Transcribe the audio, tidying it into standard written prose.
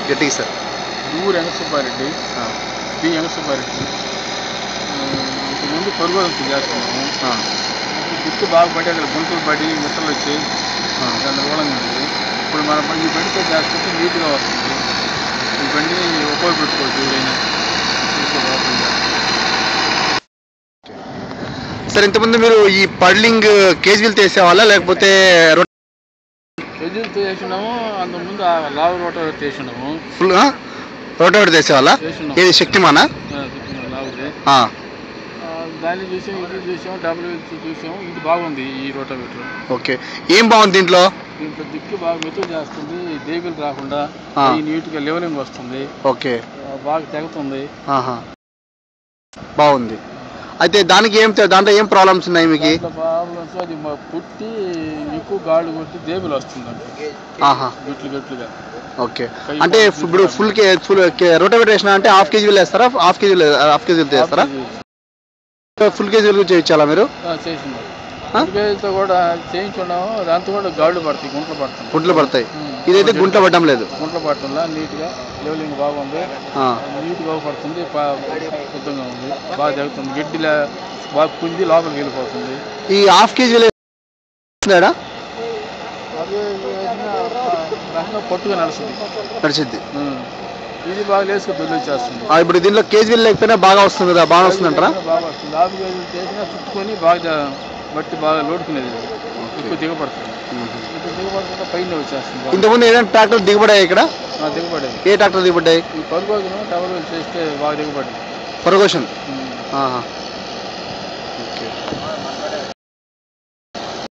గట్టిగా సార్. ఊరు వెంకటసుబ్బారెడ్డి, బి వెంకటసుబ్బారెడ్డి. ఇంతకుముందు పొరుగురంతో చేస్తున్నాము. దిక్కు బాగా పడి అక్కడ గుంటలు పడి మిట్టలు వచ్చి గందరగోళంగా ఉంది. ఇప్పుడు మన ఈ బండితో చేస్తుంటే నీట్గా వస్తుంది. ఈ బండి ఉపయోగపెట్టుకోవచ్చు ఎవరైనా. సార్ ఇంతకుముందు మీరు ఈ పడ్లింగ్ కేజీలతో వేసేవాళ్ళ లేకపోతే కేజీలతో వేసినాము. అంతకుముందు లావు రోటోవేటర్ చేసినాము. ఫుల్ రోటోవేటర్ వేసేవాళ్ళ? ఏది శక్తిమానా? లావుదే. దాన్ని చూసాం, ఇది చూసాం, డబుల్ చూసాం. ఇది బాగుంది ఈ రోటోవేటర్. ఓకే. ఏం బాగుంది దీంట్లో? దీంట్లో దిక్కు బాగా మెతుకు చేస్తుంది, డేగులు రాకుండా నీట్గా లెవెలింగ్ వస్తుంది. ఓకే. బాగా తెగుతుంది. బాగుంది. అయితే దాంట్లో ఏం ప్రాబ్లమ్స్ ఉన్నాయి మీకు? ప్రాబ్లమ్స్ అది పుట్టి ఎక్కువ గాళ్ళు కొట్టి దేగులు వస్తుందండి గట్లుగా. ఓకే. అంటే ఇప్పుడు ఫుల్ రోటోవేటర్ వేసినా అంటే హాఫ్ కేజీలు వేస్తారా? హాఫ్ కేజీలు వేస్తారా? ఫుల్ కేజీలు చేయించాలా మీరు? చేసినాం. ఫుల్ కేజీతో కూడా చేయించున్నాము. దాంతో కూడా గాళ్ళు పడతాయి, గుంటలు పడతాయి. ఇదైతే గుంటలు పడడం లేదు. గుంటలు పడటంలా నీట్గా లెవెలింగ్ బాగుంది. నీట్గా పడుతుంది, శుద్ధంగా ఉంది, బాగా జరుగుతుంది. గడ్డిలా బాగా కుంది లోపలికి వెళ్ళిపోతుంది. ఈ హాఫ్ కేజీలు అదే రకంగా పట్టుగా నడిచింది. ఇది బాగా లేసుకు దొరికేస్తుంది. ఇప్పుడు దీంట్లో కేజీలు లేకపోయినా బాగా వస్తుంది కదా? బాగా వస్తుంది అంటారా? బాగా వస్తుంది. 5 కేజీలు చేసినా చుట్టుకొని బాగా బట్టి బాగా లోడుకునేది, ఎక్కువ దిగబడుతుంది. ఇప్పుడు దిగబడుతుంటే పైన వచ్చేస్తుంది. ఇంతకుముందు ఏదైనా ట్రాక్టర్ దిగబడాయి ఇక్కడ? దిగబడేది. ఏ ట్రాక్టర్ దిగబడ్డాయి? ఈ పరుగోజనం డబల్ చేస్తే బాగా దిగబడింది. పరుగోషన్